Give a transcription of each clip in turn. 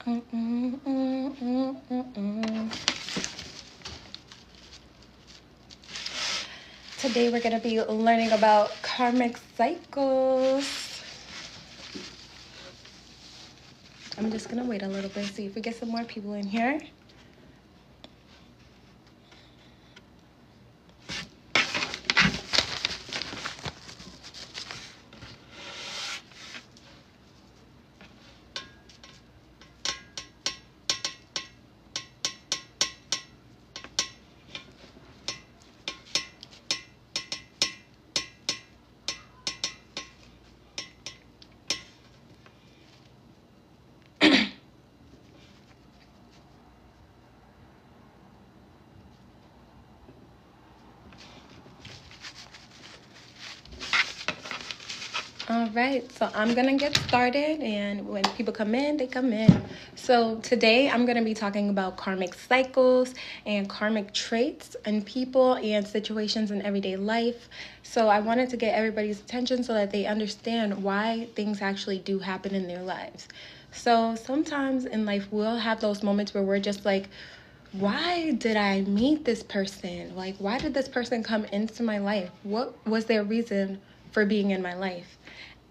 Today we're going to be learning about karmic cycles. I'm just going to wait a little bit, see if we get some more people in here. All right, so I'm going to get started, and when people come in, they come in. So today I'm going to be talking about karmic cycles and karmic traits in people and situations in everyday life. So I wanted to get everybody's attention so that they understand why things actually do happen in their lives. So sometimes in life we'll have those moments where we're just like, why did I meet this person? Like, why did this person come into my life? What was their reason for being in my life?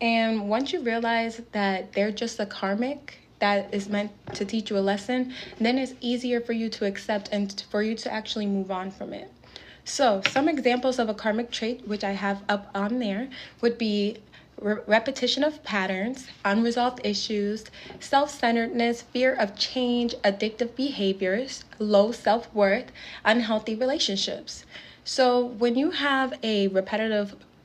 And once you realize that they're just a karmic that is meant to teach you a lesson, then it's easier for you to accept and for you to actually move on from it. So some examples of a karmic trait, which I have up on there, would be repetition of patterns, unresolved issues, self-centeredness, fear of change, addictive behaviors, low self-worth, unhealthy relationships. So when you have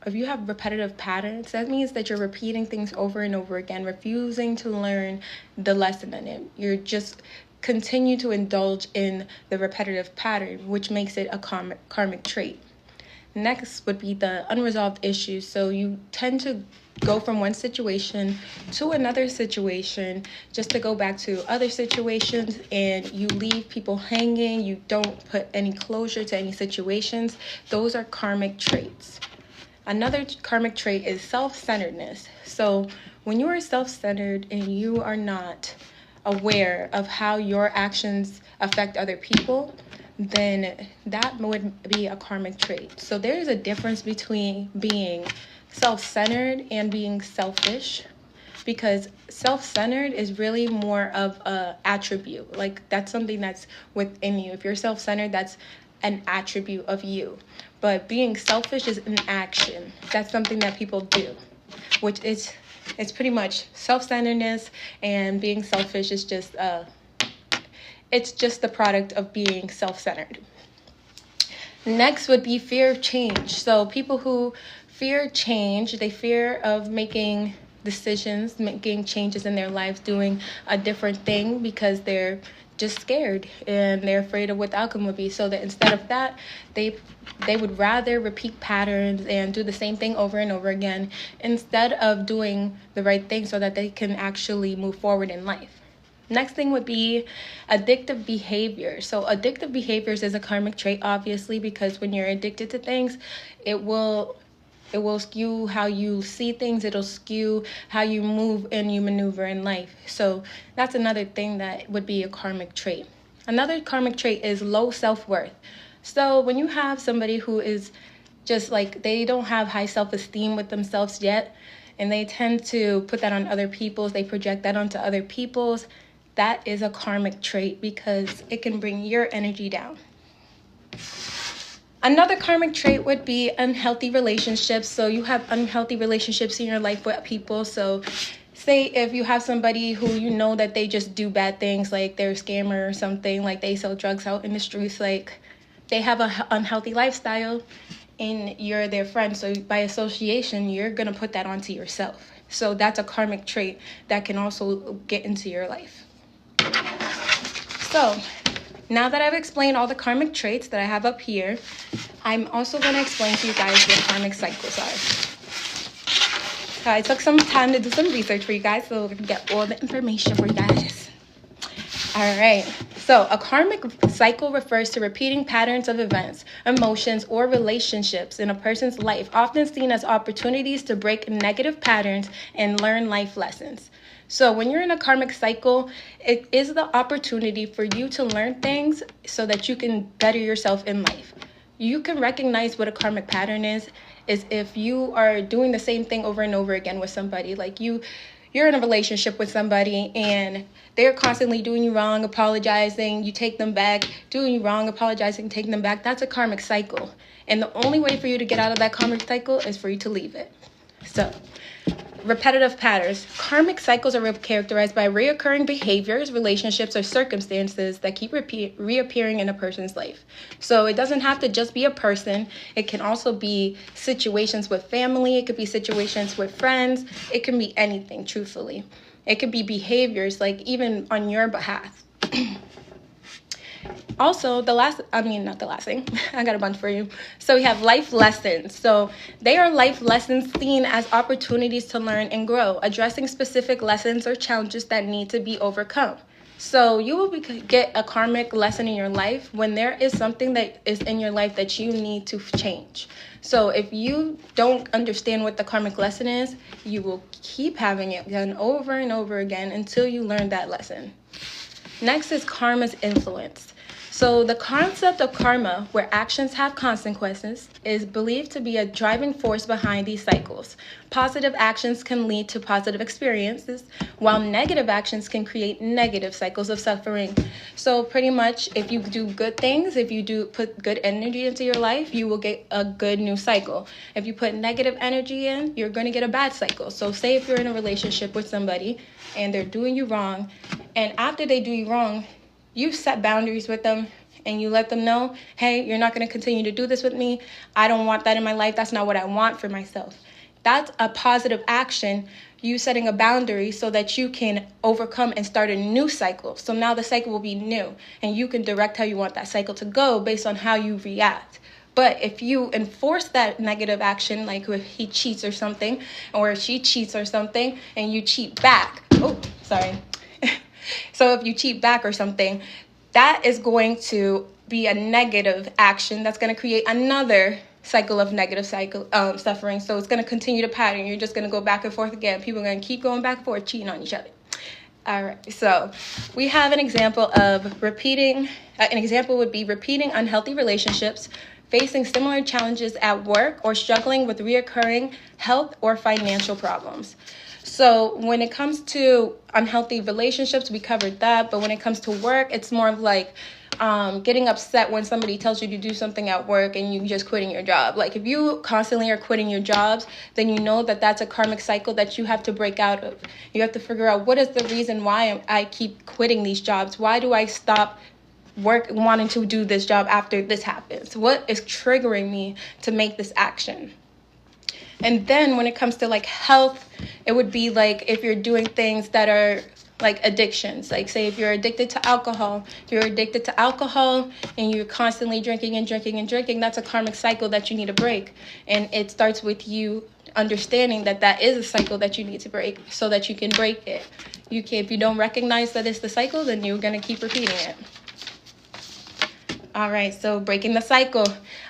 if you have repetitive patterns, that means that you're repeating things over and over again, refusing to learn the lesson in it. You're just continue to indulge in the repetitive pattern, which makes it a karmic trait. Next would be the unresolved issues. So you tend to go from one situation to another situation just to go back to other situations, and you leave people hanging. You don't put any closure to any situations. Those are karmic traits. Another karmic trait is self-centeredness. So when you are self-centered and you are not aware of how your actions affect other people, then that would be a karmic trait. So there is a difference between being self-centered and being selfish, because self-centered is really more of a attribute. Like, that's something that's within you. If you're self-centered, that's an attribute of you. But being selfish is an action. That's something that people do, which is, it's pretty much self-centeredness, and being selfish is just it's just the product of being self-centered. Next would be fear of change. So people who fear change, they fear of making decisions, making changes in their lives, doing a different thing, because they're just scared and they're afraid of what the outcome would be. So that instead of that, they would rather repeat patterns and do the same thing over and over again instead of doing the right thing so that they can actually move forward in life. Next thing would be addictive behavior. So addictive behaviors is a karmic trait, obviously, because when you're addicted to things, it will skew how you see things. It'll skew how you move and you maneuver in life. So that's another thing that would be a karmic trait. Another karmic trait is low self-worth. So when you have somebody who is just like, they don't have high self-esteem with themselves yet, and they tend to put that on other people's, they project that onto other people's, that is a karmic trait, because it can bring your energy down. Another karmic trait would be unhealthy relationships. So you have unhealthy relationships in your life with people. So say if you have somebody who you know that they just do bad things, like they're a scammer or something, like they sell drugs out in the streets, like they have an unhealthy lifestyle, and you're their friend. So by association, you're going to put that onto yourself. So that's a karmic trait that can also get into your life. So now that I've explained all the karmic traits that I have up here, I'm also going to explain to you guys what karmic cycles are. So I took some time to do some research for you guys so we can get all the information for you guys. All right. So a karmic cycle refers to repeating patterns of events, emotions, or relationships in a person's life, often seen as opportunities to break negative patterns and learn life lessons. So when you're in a karmic cycle, it is the opportunity for you to learn things so that you can better yourself in life. You can recognize what a karmic pattern is if you are doing the same thing over and over again with somebody. Like you're in a relationship with somebody and they're constantly doing you wrong, apologizing, you take them back, doing you wrong, apologizing, taking them back. That's a karmic cycle. And the only way for you to get out of that karmic cycle is for you to leave it. So, repetitive patterns. Karmic cycles are characterized by reoccurring behaviors, relationships, or circumstances that keep reappearing in a person's life. So it doesn't have to just be a person. It can also be situations with family. It could be situations with friends. It can be anything, truthfully. It could be behaviors, like even on your behalf. Also, not the last thing, I got a bunch for you. So we have life lessons. So they are life lessons seen as opportunities to learn and grow, addressing specific lessons or challenges that need to be overcome. So you will get a karmic lesson in your life when there is something that is in your life that you need to change. So if you don't understand what the karmic lesson is, you will keep having it done over and over again until you learn that lesson. Next is karma's influence. So the concept of karma, where actions have consequences, is believed to be a driving force behind these cycles. Positive actions can lead to positive experiences, while negative actions can create negative cycles of suffering. So pretty much, if you do good things, if you do put good energy into your life, you will get a good new cycle. If you put negative energy in, you're going to get a bad cycle. So say if you're in a relationship with somebody and they're doing you wrong, and after they do you wrong, you set boundaries with them and you let them know, hey, you're not going to continue to do this with me. I don't want that in my life. That's not what I want for myself. That's a positive action, you setting a boundary so that you can overcome and start a new cycle. So now the cycle will be new and you can direct how you want that cycle to go based on how you react. But if you enforce that negative action, like if he cheats or something, or she cheats or something, and you cheat back, so if you cheat back or something, that is going to be a negative action that's going to create another cycle of negative suffering. So it's going to continue to pattern. You're just going to go back and forth again. People are going to keep going back and forth, cheating on each other. All right, so we have an example of repeating. An example would be repeating unhealthy relationships, facing similar challenges at work, or struggling with reoccurring health or financial problems. So when it comes to unhealthy relationships, we covered that. But when it comes to work, it's more of like getting upset when somebody tells you to do something at work and you just quitting your job. Like if you constantly are quitting your jobs, then you know that that's a karmic cycle that you have to break out of. You have to figure out, what is the reason why I keep quitting these jobs? Why do I stop wanting to do this job after this happens? What is triggering me to make this action? And then when it comes to like health, it would be like if you're doing things that are like addictions. Like say if you're addicted to alcohol, and you're constantly drinking and drinking and drinking, that's a karmic cycle that you need to break. And it starts with you understanding that that is a cycle that you need to break so that you can break it. If you don't recognize that it's the cycle, then you're going to keep repeating it. All right, so breaking the cycle.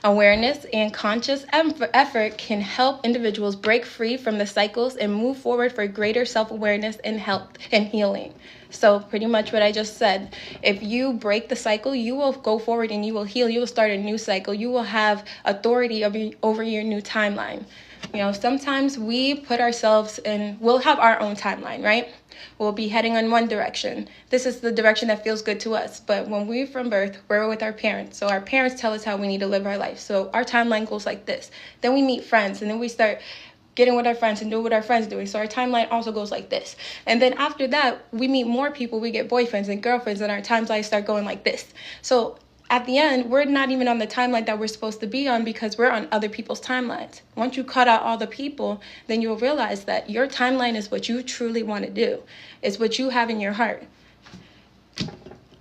Awareness and conscious effort can help individuals break free from the cycles and move forward for greater self-awareness and health and healing. So pretty much what I just said, if you break the cycle, you will go forward and you will heal. You will start a new cycle. You will have authority over your new timeline. You know, sometimes we put ourselves in, we'll have our own timeline, right? We'll be heading in one direction. This is the direction that feels good to us. But when we're from birth, we're with our parents. So our parents tell us how we need to live our life. So our timeline goes like this. Then we meet friends, and then we start getting with our friends and do what our friends are doing. So our timeline also goes like this. And then after that, we meet more people. We get boyfriends and girlfriends, and our timelines start going like this. So at the end, we're not even on the timeline that we're supposed to be on because we're on other people's timelines. Once you cut out all the people, then you'll realize that your timeline is what you truly want to do. It's what you have in your heart.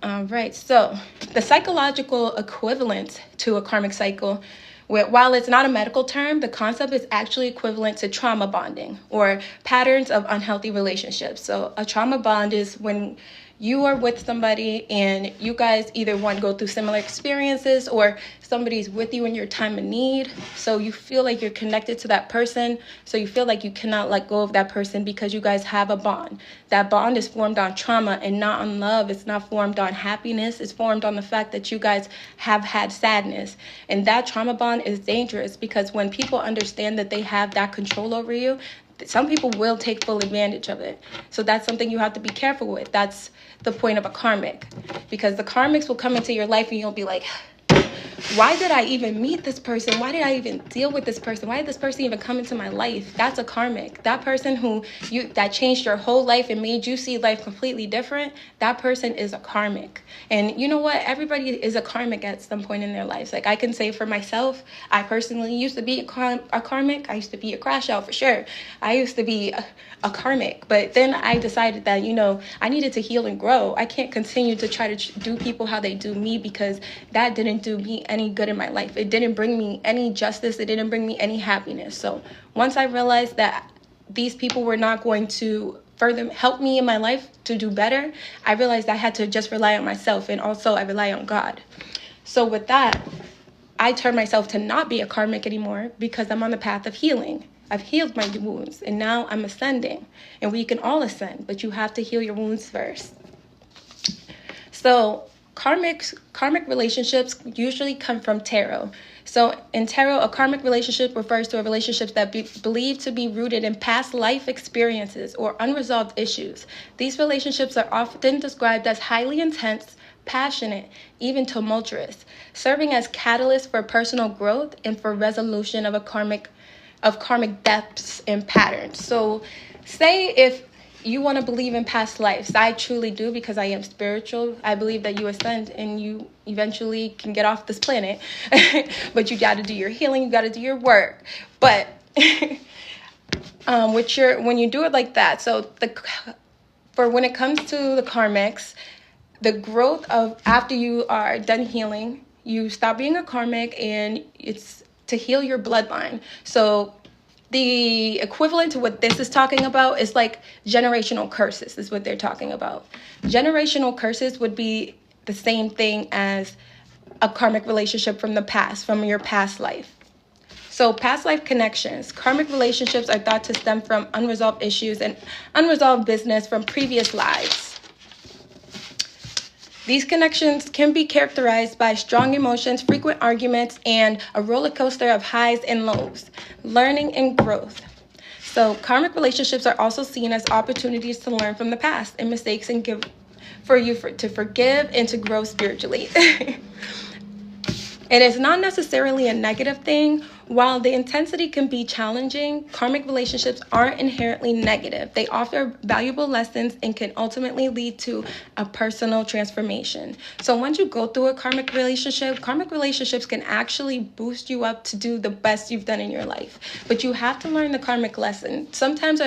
All right, so the psychological equivalent to a karmic cycle, while it's not a medical term, the concept is actually equivalent to trauma bonding or patterns of unhealthy relationships. So a trauma bond is when you are with somebody and you guys either one go through similar experiences, or somebody's with you in your time of need. So you feel like you're connected to that person. So you feel like you cannot let go of that person because you guys have a bond. That bond is formed on trauma and not on love. It's not formed on happiness. It's formed on the fact that you guys have had sadness. And that trauma bond is dangerous because when people understand that they have that control over you, some people will take full advantage of it. So that's something you have to be careful with. That's the point of a karmic, because the karmics will come into your life and you'll be like, why did I even meet this person? Why did I even deal with this person? Why did this person even come into my life? That's a karmic. That person that changed your whole life and made you see life completely different, that person is a karmic. And you know what? Everybody is a karmic at some point in their lives. Like I can say for myself, I personally used to be a karmic. I used to be a crash out for sure. I used to be a karmic. But then I decided that, I needed to heal and grow. I can't continue to try to do people how they do me, because that didn't do me any good in my life. It didn't bring me any justice. It didn't bring me any happiness. So once I realized that these people were not going to further help me in my life to do better, I realized I had to just rely on myself, and also I rely on God. So with that, I turned myself to not be a karmic anymore because I'm on the path of healing. I've healed my wounds and now I'm ascending, and we can all ascend, but you have to heal your wounds first. So karmic relationships usually come from tarot. So in tarot, a karmic relationship refers to a relationship that believed to be rooted in past life experiences or unresolved issues. These relationships are often described as highly intense, passionate, even tumultuous, serving as catalysts for personal growth and for resolution of karmic depths and patterns. So say if you want to believe in past lives, I truly do, because I am spiritual. I believe that you ascend and you eventually can get off this planet, but you got to do your healing, you got to do your work. But when you do it like that, so when it comes to the karmics, the growth of after you are done healing, you stop being a karmic, and it's to heal your bloodline. So the equivalent to what this is talking about is like generational curses is what they're talking about. Generational curses would be the same thing as a karmic relationship from the past, from your past life. So past life connections. Karmic relationships are thought to stem from unresolved issues and unresolved business from previous lives. These connections can be characterized by strong emotions, frequent arguments, and a roller coaster of highs and lows, learning and growth. So karmic relationships are also seen as opportunities to learn from the past and mistakes, and to forgive and to grow spiritually. It is not necessarily a negative thing. While the intensity can be challenging, karmic relationships aren't inherently negative. They offer valuable lessons and can ultimately lead to a personal transformation. So once you go through a karmic relationships can actually boost you up to do the best you've done in your life. But you have to learn the karmic lesson. Sometimes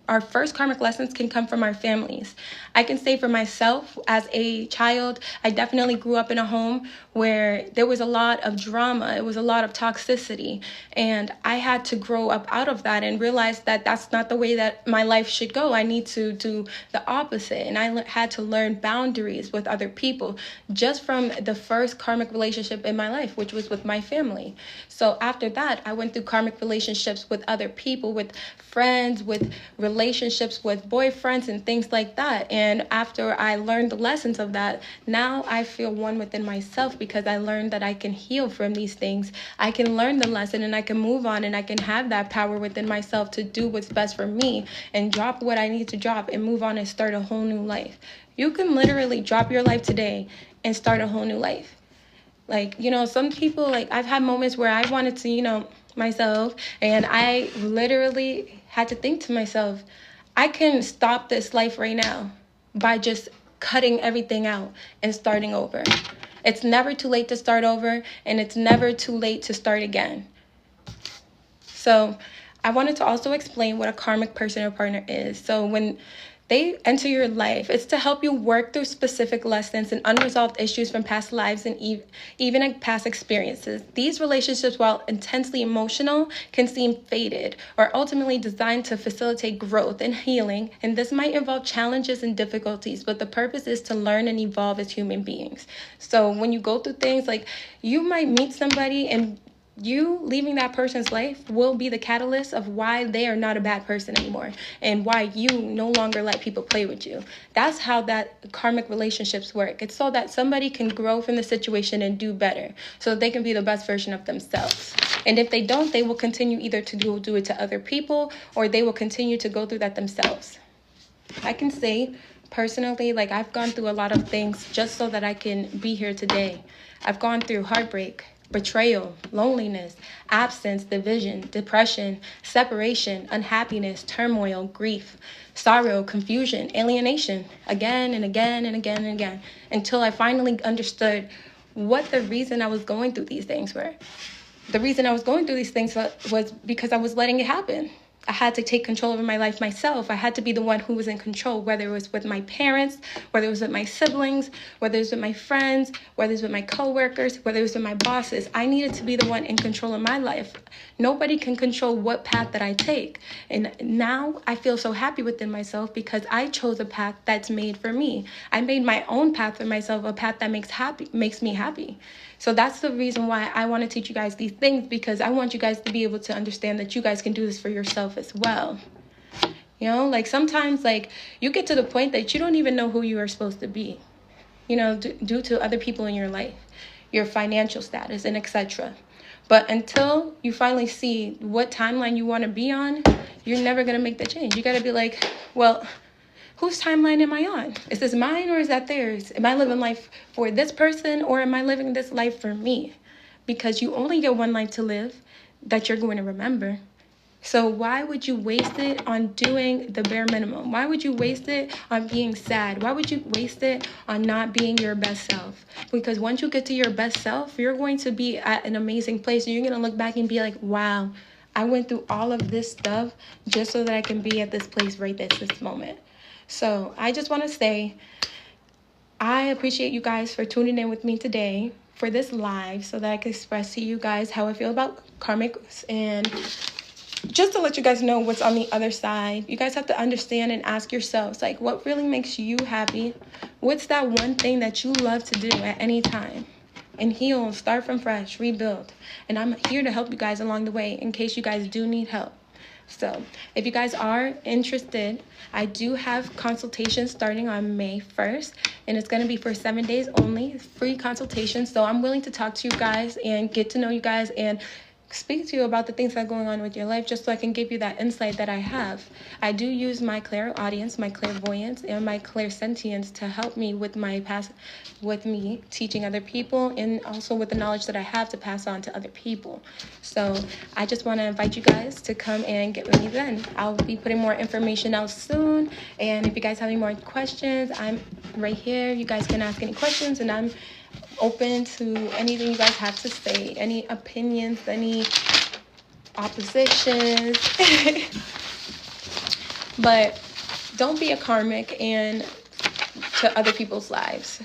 our first karmic lessons can come from our families. I can say for myself, as a child, I definitely grew up in a home where there was a lot of drama. It was a lot of toxicity. And I had to grow up out of that and realize that that's not the way that my life should go. I need to do the opposite. And I had to learn boundaries with other people just from the first karmic relationship in my life, which was with my family. So after that, I went through karmic relationships with other people, with friends, with relationships with boyfriends and things like that. And after I learned the lessons of that, now I feel one within myself, because I learned that I can heal from these things. I can learn the lesson and I can move on, and I can have that power within myself to do what's best for me and drop what I need to drop and move on and start a whole new life. You can literally drop your life today and start a whole new life. Like, some people, like, I've had moments where I wanted to, myself, and I literally had to think to myself, I can stop this life right now by just cutting everything out and starting over. It's never too late to start over, and it's never too late to start again. So I wanted to also explain what a karmic person or partner is. So when they enter your life, it's to help you work through specific lessons and unresolved issues from past lives and even past experiences. These relationships, while intensely emotional, can seem fated or ultimately designed to facilitate growth and healing. And this might involve challenges and difficulties, but the purpose is to learn and evolve as human beings. So when you go through things, like you might meet somebody, and you leaving that person's life will be the catalyst of why they are not a bad person anymore and why you no longer let people play with you. That's how that karmic relationships work. It's so that somebody can grow from the situation and do better, so that they can be the best version of themselves. And if they don't, they will continue either to do it to other people, or they will continue to go through that themselves. I can say personally, like, I've gone through a lot of things just so that I can be here today. I've gone through heartbreak, betrayal, loneliness, absence, division, depression, separation, unhappiness, turmoil, grief, sorrow, confusion, alienation, again and again and again and again, until I finally understood what the reason I was going through these things were. The reason I was going through these things was because I was letting it happen. I had to take control over my life myself. I had to be the one who was in control, whether it was with my parents, whether it was with my siblings, whether it was with my friends, whether it was with my coworkers, whether it was with my bosses. I needed to be the one in control of my life. Nobody can control what path that I take. And now I feel so happy within myself because I chose a path that's made for me. I made my own path for myself, a path that makes me happy. So that's the reason why I want to teach you guys these things, because I want you guys to be able to understand that you guys can do this for yourself as well. You know, like sometimes, like, you get to the point that you don't even know who you are supposed to be, you know, due to other people in your life, your financial status, and etc. But until you finally see what timeline you want to be on, you're never going to make the change. You got to be like, well, whose timeline am I on? Is this mine or is that theirs? Am I living life for this person, or am I living this life for me? Because you only get one life to live that you're going to remember. So why would you waste it on doing the bare minimum? Why would you waste it on being sad? Why would you waste it on not being your best self? Because once you get to your best self, you're going to be at an amazing place. And you're going to look back and be like, wow, I went through all of this stuff just so that I can be at this place right this moment. So I just want to say, I appreciate you guys for tuning in with me today for this live, so that I can express to you guys how I feel about karmics, and just to let you guys know what's on the other side. You guys have to understand and ask yourselves, like, what really makes you happy? What's that one thing that you love to do at any time? And heal, start from fresh, rebuild. And I'm here to help you guys along the way in case you guys do need help. So if you guys are interested, I do have consultations starting on May 1st, and it's going to be for 7 days only, free consultations. So I'm willing to talk to you guys and get to know you guys and speak to you about the things that are going on with your life, just so I can give you that insight that I have. I do use my clairaudience, my clairvoyance, and my clairsentience to help me with my past, with me teaching other people, and also with the knowledge that I have to pass on to other people. So I just want to invite you guys to come and get with me then. I'll be putting more information out soon, and if you guys have any more questions, I'm right here. You guys can ask any questions, and I'm open to anything you guys have to say, any opinions, any oppositions. But don't be a karmic and to other people's lives.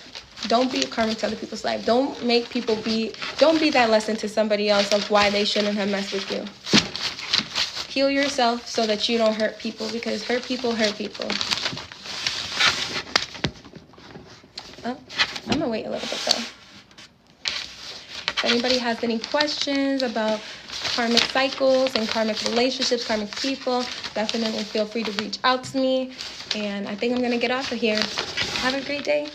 Don't be a karmic to other people's lives. Don't be that lesson to somebody else of why they shouldn't have messed with you. Heal yourself so that you don't hurt people, because hurt people hurt people. Oh, I'm gonna wait a little bit though. If anybody has any questions about karmic cycles and karmic relationships, karmic people, definitely feel free to reach out to me. And I think I'm going to get off of here. Have a great day.